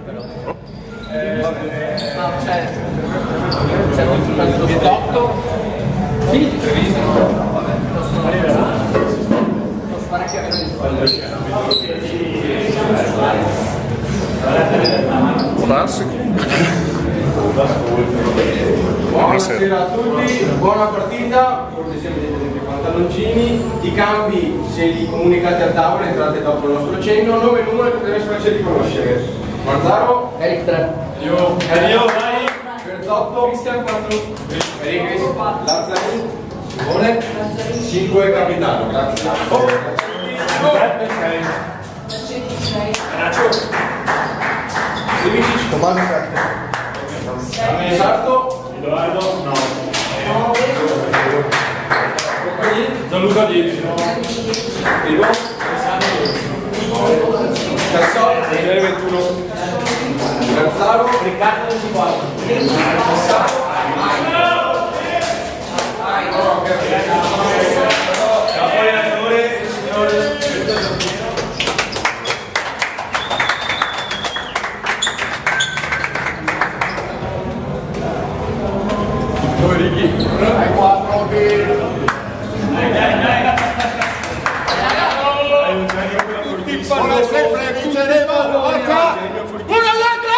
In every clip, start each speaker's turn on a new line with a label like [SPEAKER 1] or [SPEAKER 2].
[SPEAKER 1] però. No, c'è soltanto 28. Sì, previsto. Vabbè, posso fare anche a
[SPEAKER 2] Buonasera a tutti, buona partita, cortesia vedete dentro i pantaloncini, i cambi se li comunicate a tavola entrate dopo il nostro cenno, nome e numero che potete farci riconoscere. Marzaro,
[SPEAKER 1] Eric 3.
[SPEAKER 2] io, vai, Berzotto, Cristian 4, Enriquez, Lazzarini, Simone, 5 capitano, grazie. Tommaso 7. Sarto,
[SPEAKER 3] Edoardo 9.
[SPEAKER 2] Gianluca 10. Primo. Cassò 21. Gazzaro, Riccardo 24. Capo allenatore, signore. Hai 4
[SPEAKER 3] Buona sempre, vinceremo! Forza! Una all'altra!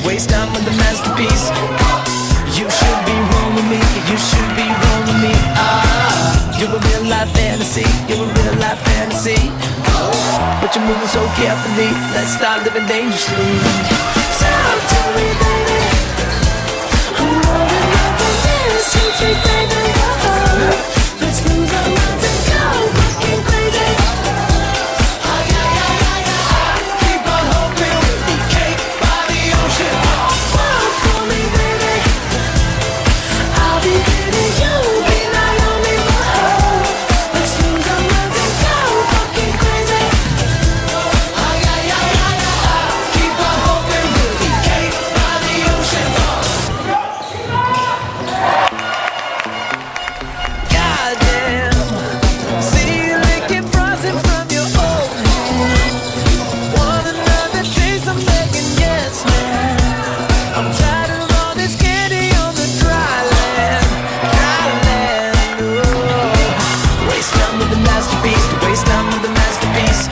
[SPEAKER 4] Waste time with the masterpiece. You should be rolling me. You should be rolling me. You're a real life fantasy. You're a real life fantasy. But you're moving so carefully. Let's start living dangerously. Talk to me, baby. I'm rolling up on this. Sweet, sweet baby. Let's lose our minds and go fucking crazy. Keep on hoping we'll be cake by the ocean. Walk for me, baby. I'll be giving you, be Naomi for her. Let's lose our minds and go fucking crazy. Keep on hoping we'll be cake by the ocean. Goddamn. See you licking frosting from your old hand. Want another taste? I'm begging, yes, man. I'm tired of all this candy on the dry land. Dry land, oh. Waste time with the masterpiece. Waste time with the masterpiece.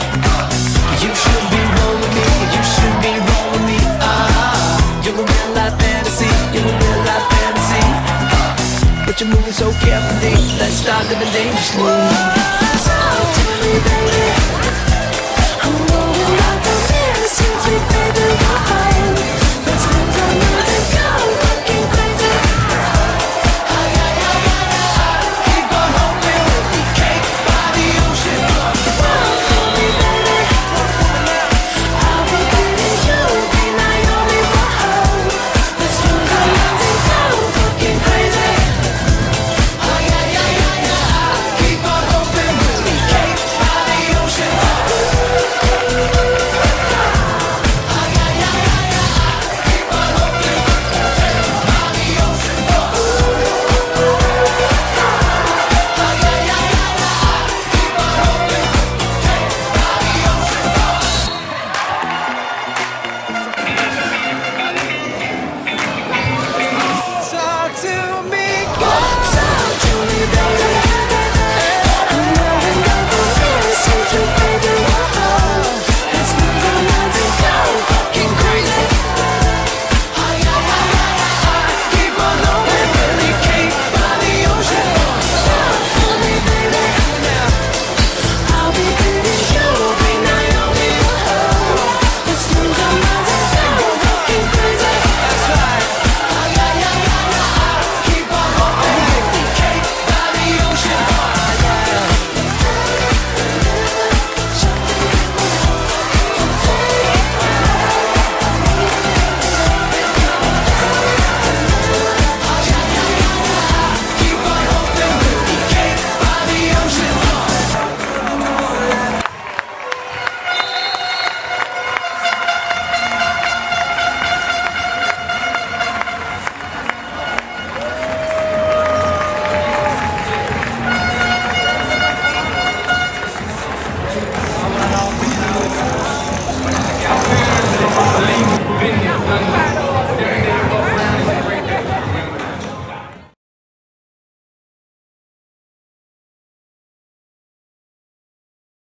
[SPEAKER 4] You should be rolling me. You should be rolling me. You're a real life fantasy. You're a real life fantasy. But you're moving so carefully. Let's start living dangerously. Talk to me, baby. I'm rolling up on this. Sweet, sweet baby, why?